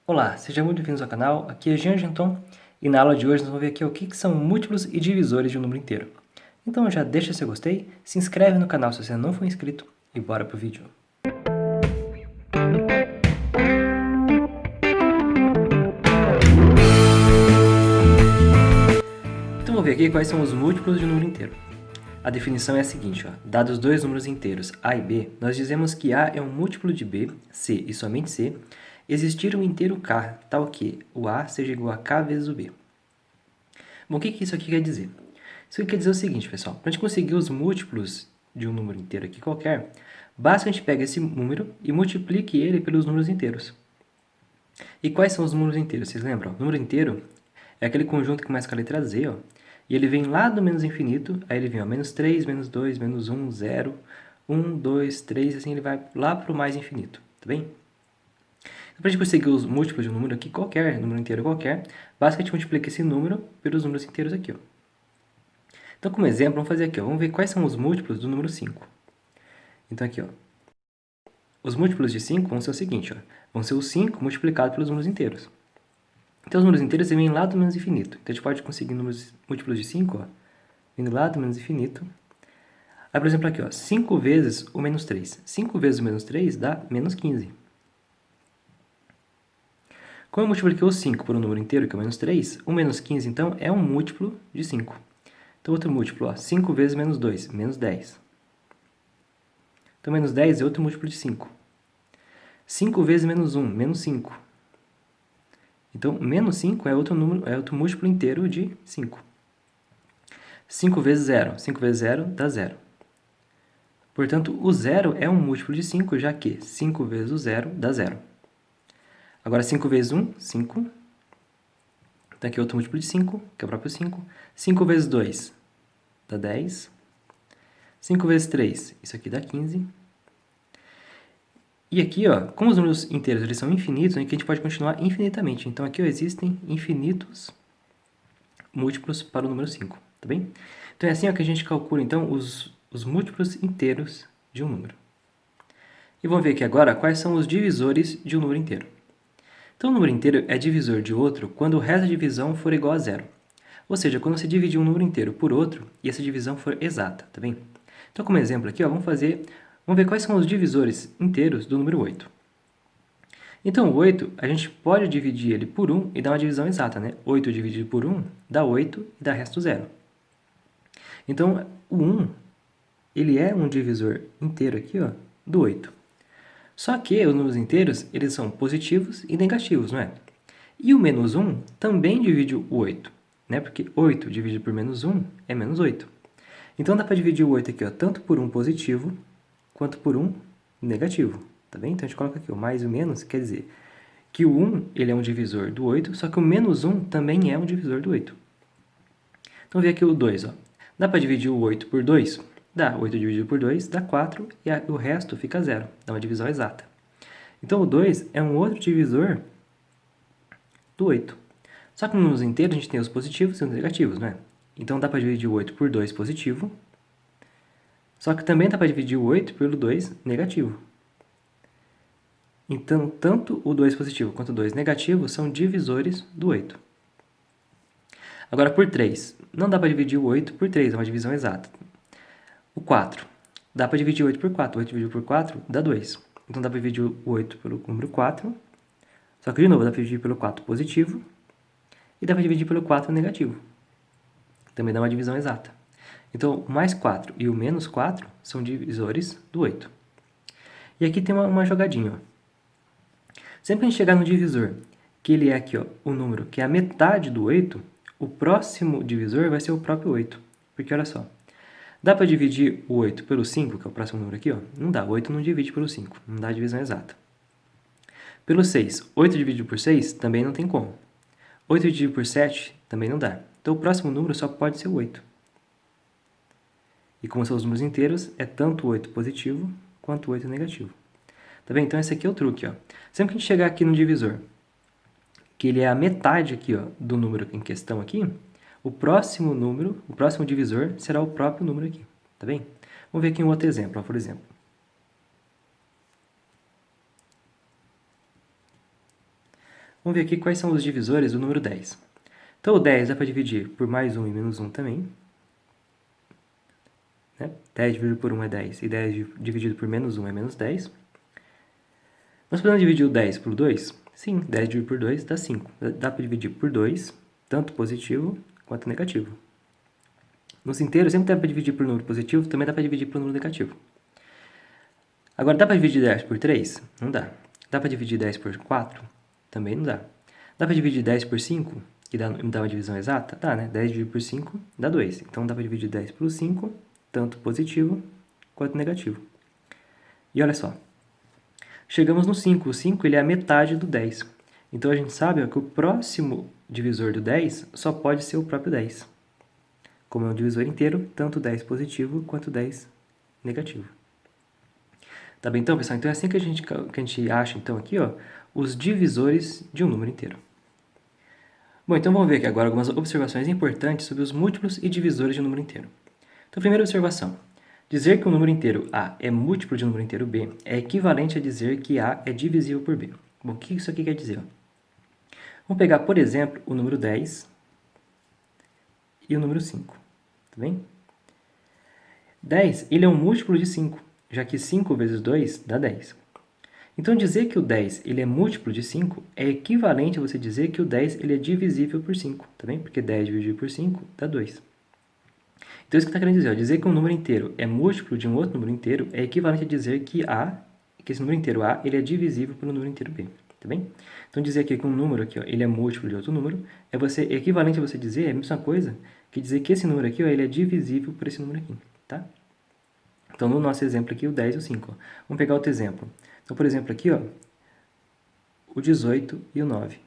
Olá, sejam muito bem-vindos ao canal, aqui é Jean Genton e na aula de hoje nós vamos ver aqui o que são múltiplos e divisores de um número inteiro. Então já deixa seu gostei, se inscreve no canal se você não for inscrito e bora pro vídeo. Então vamos ver aqui quais são os múltiplos de um número inteiro. A definição é a seguinte, dados dois números inteiros A e B, nós dizemos que A é um múltiplo de B, C e somente C, existir um inteiro K, tal que o A seja igual a K vezes o B. Bom, o que isso aqui quer dizer? Isso aqui quer dizer o seguinte, pessoal, para a gente conseguir os múltiplos de um número inteiro aqui qualquer, basta que a gente pegue esse número e multiplique ele pelos números inteiros. E quais são os números inteiros? Vocês lembram? O número inteiro é aquele conjunto que começa com a letra Z, e ele vem lá do menos infinito, aí ele vem, menos 3, menos 2, menos 1, 0, 1, 2, 3, assim ele vai lá para o mais infinito, tá bem? Então, para a gente conseguir os múltiplos de um número aqui qualquer, número inteiro qualquer, basta que a gente multiplique esse número pelos números inteiros aqui, Então, como exemplo, vamos fazer aqui, vamos ver quais são os múltiplos do número 5. Então, aqui, os múltiplos de 5 vão ser o seguinte, vão ser o 5 multiplicado pelos números inteiros. Então, os números inteiros vêm lá do menos infinito. Então, a gente pode conseguir números múltiplos de 5, vindo lá do menos infinito. Aí, por exemplo, aqui, 5 vezes o menos 3. 5 vezes o menos 3 dá menos 15. Como eu multipliquei o 5 por um número inteiro, que é o menos 3, o menos 15, então, é um múltiplo de 5. Então, outro múltiplo, 5 vezes menos 2, menos 10. Então, menos 10 é outro múltiplo de 5. 5 vezes menos 1, menos 5. Então, menos 5 é outro múltiplo inteiro de 5. 5 vezes 0. 5 vezes 0 dá 0. Portanto, o 0 é um múltiplo de 5, já que 5 vezes o 0 dá 0. Agora, 5 vezes 1, 5. Então, aqui é outro múltiplo de 5, que é o próprio 5. 5 vezes 2 dá 10. 5 vezes 3, isso aqui dá 15. E aqui, como os números inteiros eles são infinitos, aqui a gente pode continuar infinitamente. Então, aqui existem infinitos múltiplos para o número 5, tá bem? Então, é assim que a gente calcula, então, os múltiplos inteiros de um número. E vamos ver aqui agora quais são os divisores de um número inteiro. Então, um número inteiro é divisor de outro quando o resto da divisão for igual a zero. Ou seja, quando você dividir um número inteiro por outro e essa divisão for exata, tá bem? Então, como exemplo aqui, vamos ver quais são os divisores inteiros do número 8. Então, o 8, a gente pode dividir ele por 1 e dar uma divisão exata, né? 8 dividido por 1 dá 8 e dá resto 0. Então, o 1, ele é um divisor inteiro aqui, do 8. Só que os números inteiros, eles são positivos e negativos, não é? E o menos 1 também divide o 8, né? Porque 8 dividido por menos 1 é menos 8. Então, dá para dividir o 8 aqui, tanto por um positivo quanto por um negativo, tá bem? Então, a gente coloca aqui o mais e o menos, quer dizer que o 1 ele é um divisor do 8, só que o menos 1 também é um divisor do 8. Então, vê aqui o 2. Dá para dividir o 8 por 2? Dá. 8 dividido por 2 dá 4 e o resto fica 0. Dá uma divisão exata. Então, o 2 é um outro divisor do 8. Só que nos números inteiros a gente tem os positivos e os negativos, não é? Então, dá para dividir o 8 por 2 positivo. Só que também dá para dividir o 8 pelo 2 negativo. Então, tanto o 2 positivo quanto o 2 negativo são divisores do 8. Agora, por 3. Não dá para dividir o 8 por 3, é uma divisão exata. O 4. Dá para dividir o 8 por 4. 8 dividido por 4 dá 2. Então, dá para dividir o 8 pelo número 4. Só que, de novo, dá para dividir pelo 4 positivo. E dá para dividir pelo 4 negativo. Também dá uma divisão exata. Então, o mais 4 e o menos 4 são divisores do 8. E aqui tem uma jogadinha. Sempre que a gente chegar no divisor, que ele é aqui, o número que é a metade do 8, o próximo divisor vai ser o próprio 8. Porque, olha só, dá para dividir o 8 pelo 5, que é o próximo número aqui? Não dá, o 8 não divide pelo 5, não dá a divisão exata. Pelo 6, 8 dividido por 6 também não tem como. 8 dividido por 7 também não dá. Então, o próximo número só pode ser o 8. E como são os números inteiros, é tanto o 8 positivo quanto o 8 negativo. Tá bem? Então, esse aqui é o truque. Sempre que a gente chegar aqui no divisor, que ele é a metade aqui, do número em questão aqui, o próximo divisor será o próprio número aqui. Tá bem? Vamos ver aqui um outro exemplo, por exemplo. Vamos ver aqui quais são os divisores do número 10. Então, o 10 dá para dividir por mais 1 e menos 1 também. Né? 10 dividido por 1 é 10, e 10 dividido por menos 1 é menos 10. Nós podemos dividir o 10 por 2? Sim, 10 dividido por 2 dá 5. Dá para dividir por 2, tanto positivo quanto negativo. Nos inteiros sempre dá para dividir por número positivo, também dá para dividir por número negativo. Agora, dá para dividir 10 por 3? Não dá. Dá para dividir 10 por 4? Também não dá. Dá para dividir 10 por 5? Que dá uma divisão exata? Dá, né? 10 dividido por 5 dá 2. Então, dá para dividir 10 por 5, tanto positivo quanto negativo. E olha só. Chegamos no 5. O 5 ele é a metade do 10. Então, a gente sabe que o próximo divisor do 10 só pode ser o próprio 10. Como é um divisor inteiro, tanto 10 positivo quanto 10 negativo. Tá bem, então, pessoal? Então, é assim que a gente acha, então, aqui, ó, os divisores de um número inteiro. Bom, então vamos ver aqui agora algumas observações importantes sobre os múltiplos e divisores de um número inteiro. Então, primeira observação. Dizer que um número inteiro A é múltiplo de um número inteiro B é equivalente a dizer que A é divisível por B. Bom, o que isso aqui quer dizer? Vamos pegar, por exemplo, o número 10 e o número 5. Tá bem? 10 ele é um múltiplo de 5, já que 5 vezes 2 dá 10. Então, dizer que o 10 ele é múltiplo de 5 é equivalente a você dizer que o 10 ele é divisível por 5, tá bem? Porque 10 dividido por 5 dá 2. Então, isso que está querendo dizer, ó, dizer que um número inteiro é múltiplo de um outro número inteiro é equivalente a dizer que esse número inteiro A ele é divisível pelo número inteiro B, tá bem? Então, dizer aqui que um número aqui, ó, ele é múltiplo de outro número é equivalente a você dizer a mesma coisa que dizer que esse número aqui, ó, ele é divisível por esse número aqui, tá? Então, no nosso exemplo aqui, o 10 e o 5. Ó. Vamos pegar outro exemplo. Então, por exemplo, aqui, ó, o 18 e o 9.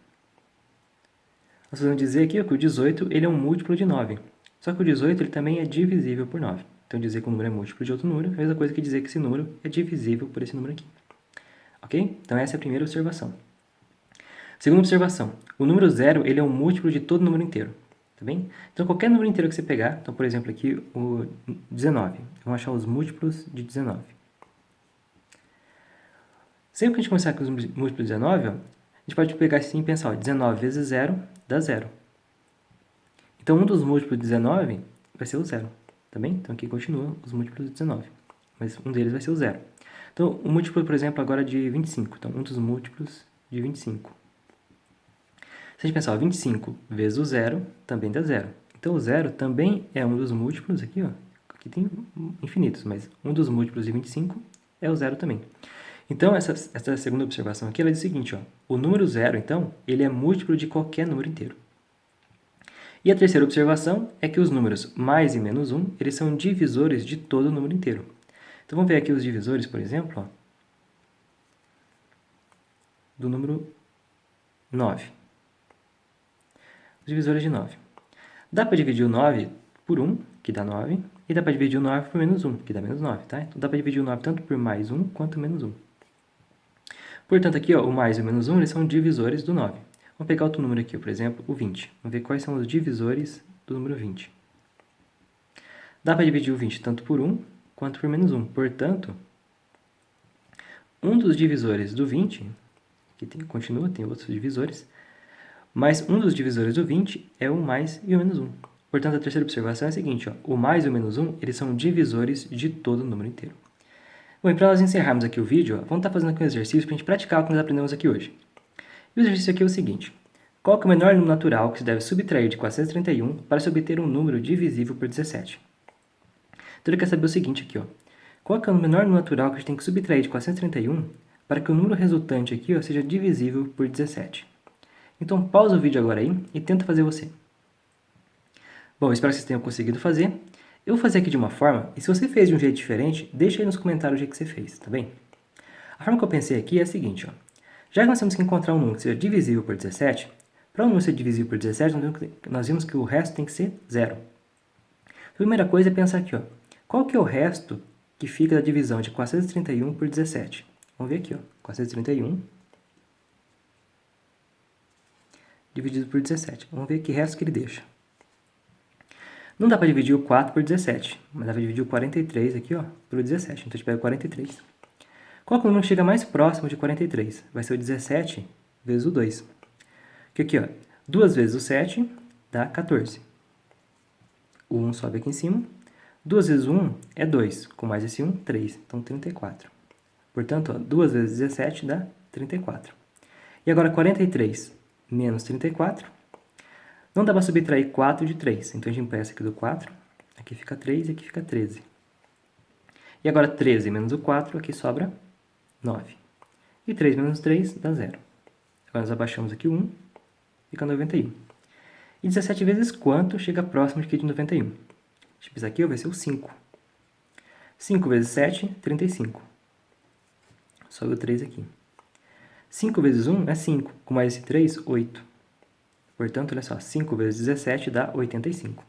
Nós vamos dizer aqui ó, que o 18 ele é um múltiplo de 9. Só que o 18 ele também é divisível por 9. Então, dizer que o número é múltiplo de outro número é a mesma coisa que dizer que esse número é divisível por esse número aqui. Ok? Então, essa é a primeira observação. Segunda observação. O número 0 ele é um múltiplo de todo número inteiro. Tá bem? Então, qualquer número inteiro que você pegar, então, por exemplo, aqui o 19. Vamos achar os múltiplos de 19. Sempre que a gente começar com os múltiplos de 19, ó, a gente pode pegar assim e pensar, ó, 19 vezes 0 dá 0. Então, um dos múltiplos de 19 vai ser o 0, tá bem? Então, aqui continua os múltiplos de 19, mas um deles vai ser o 0. Então, o múltiplo, por exemplo, agora de 25. Então, um dos múltiplos de 25. Se a gente pensar, ó, 25 vezes o 0 também dá 0. Então, o 0 também é um dos múltiplos aqui, ó. Aqui tem infinitos, mas um dos múltiplos de 25 é o 0 também. Então, essa segunda observação aqui, ela diz o seguinte, ó, o número 0, então, ele é múltiplo de qualquer número inteiro. E a terceira observação é que os números mais e menos 1, eles são divisores de todo o número inteiro. Então, vamos ver aqui os divisores, por exemplo, ó, do número 9. Os divisores de 9. Dá para dividir o 9 por 1, que dá 9, e dá para dividir o 9 por menos 1, que dá menos 9, tá? Então, dá para dividir o 9 tanto por mais 1 quanto menos 1. Portanto, aqui, ó, o mais e o menos 1, eles são divisores do 9. Vamos pegar outro número aqui, por exemplo, o 20. Vamos ver quais são os divisores do número 20. Dá para dividir o 20 tanto por 1 quanto por menos 1. Portanto, um dos divisores do 20, que continua, tem outros divisores, mas um dos divisores do 20 é o mais e o menos 1. Portanto, a terceira observação é a seguinte, ó, o mais e o menos 1, eles são divisores de todo o número inteiro. Bom, e para nós encerrarmos aqui o vídeo, ó, vamos estar fazendo aqui um exercício para a gente praticar o que nós aprendemos aqui hoje. E o exercício aqui é o seguinte. Qual que é o menor número natural que se deve subtrair de 431 para se obter um número divisível por 17? Então, ele quer saber o seguinte aqui, ó. Qual que é o menor número natural que a gente tem que subtrair de 431 para que o número resultante aqui ó, seja divisível por 17? Então, pausa o vídeo agora aí e tenta fazer você. Bom, espero que vocês tenham conseguido fazer. Eu vou fazer aqui de uma forma, e se você fez de um jeito diferente, deixa aí nos comentários o jeito que você fez, tá bem? A forma que eu pensei aqui é a seguinte, ó. Já que nós temos que encontrar um número que seja divisível por 17, para um número ser divisível por 17, nós vimos que o resto tem que ser 0. A primeira coisa é pensar aqui, ó. Qual que é o resto que fica da divisão de 431 por 17? Vamos ver aqui, ó. 431 dividido por 17. Vamos ver que resto que ele deixa. Não dá para dividir o 4 por 17, mas dá para dividir o 43 aqui, ó, por 17. Então, a gente pega o 43. Qual que é o número que chega mais próximo de 43? Vai ser o 17 vezes o 2. Que aqui, ó, 2 vezes o 7 dá 14. O 1 sobe aqui em cima. 2 vezes o 1 é 2, com mais esse 1, 3. Então, 34. Portanto, ó, 2 vezes 17 dá 34. E agora, 43 menos 34. Não dá para subtrair 4 de 3. Então, a gente empresta aqui do 4. Aqui fica 3 e aqui fica 13. E agora, 13 menos o 4, aqui sobra 9. E 3 menos 3 dá 0. Agora, nós abaixamos aqui o 1, fica 91. E 17 vezes quanto chega próximo aqui de 91? Deixa eu pensar aqui, vai ser o 5. 5 vezes 7, 35. Sobe o 3 aqui. 5 vezes 1 é 5, com mais esse 3, 8. Portanto, olha só, 5 vezes 17 dá 85.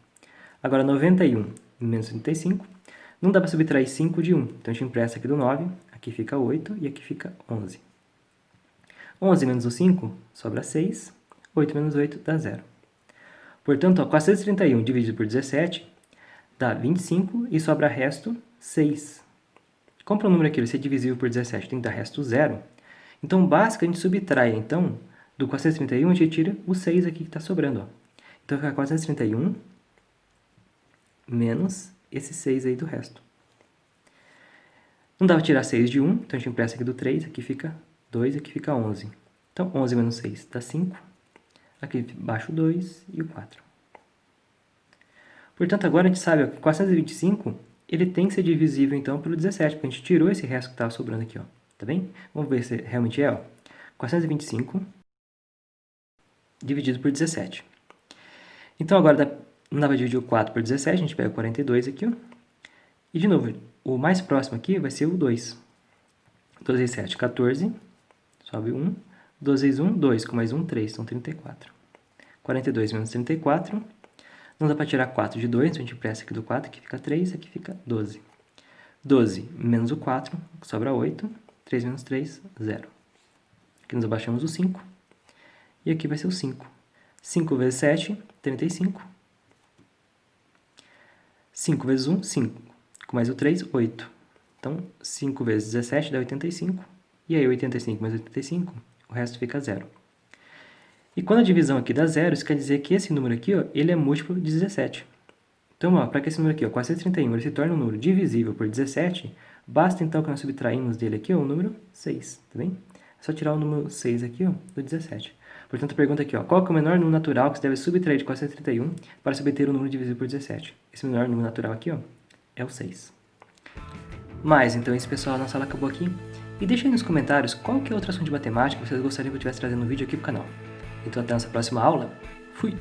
Agora, 91 menos 35, não dá para subtrair 5 de 1. Então, a gente empresta aqui do 9, aqui fica 8 e aqui fica 11. 11 menos o 5 sobra 6, 8 menos 8 dá 0. Portanto, ó, 431 dividido por 17 dá 25 e sobra resto 6. Como para o número aqui vai ser divisível por 17, tem que dar resto 0. Então, basta que a gente subtraia, então, do 431, a gente tira o 6 aqui que está sobrando. Ó. Então, fica 431 menos esse 6 aí do resto. Não dá para tirar 6 de 1, então a gente empresta aqui do 3, aqui fica 2, aqui fica 11. Então, 11 menos 6 dá 5. Aqui embaixo o 2 e o 4. Portanto, agora a gente sabe que 425 ele tem que ser divisível, então, pelo 17, porque a gente tirou esse resto que estava sobrando aqui, ó. Tá bem? Vamos ver se realmente é, ó. 425 dividido por 17. Então, agora não dá para dividir o 4 por 17, a gente pega o 42 aqui, ó. E, de novo, o mais próximo aqui vai ser o 2. 12 vezes 7, 14. Sobe 1. 12 vezes 1, 2. Com mais 1, 3. Então, 34. 42 menos 34. Não dá para tirar 4 de 2, então a gente empresta aqui do 4, aqui fica 3, aqui fica 12. 12 menos o 4, sobra 8. 3 menos 3, 0. Aqui nós abaixamos o 5. E aqui vai ser o 5. 5 vezes 7, 35. 5 vezes 1, 5. Com mais o 3, 8. Então, 5 vezes 17 dá 85. E aí, 85 mais 85, o resto fica 0. E quando a divisão aqui dá 0, isso quer dizer que esse número aqui, ó, ele é múltiplo de 17. Então, para que esse número aqui, ó, 431, ele se torne um número divisível por 17, basta então que nós subtraímos dele aqui, ó, o número 6, tá bem? É só tirar o número 6 aqui, ó, do 17. Portanto, a pergunta aqui, ó, qual é o menor número natural que se deve subtrair de 431 para se obter o número divisível por 17? Esse menor número natural aqui, ó, é o 6. Mas, então, esse pessoal, a nossa aula acabou aqui. E deixa aí nos comentários qual que é outro assunto de matemática que vocês gostariam que eu estivesse trazendo no vídeo aqui pro canal. Então, até a nossa próxima aula. Fui!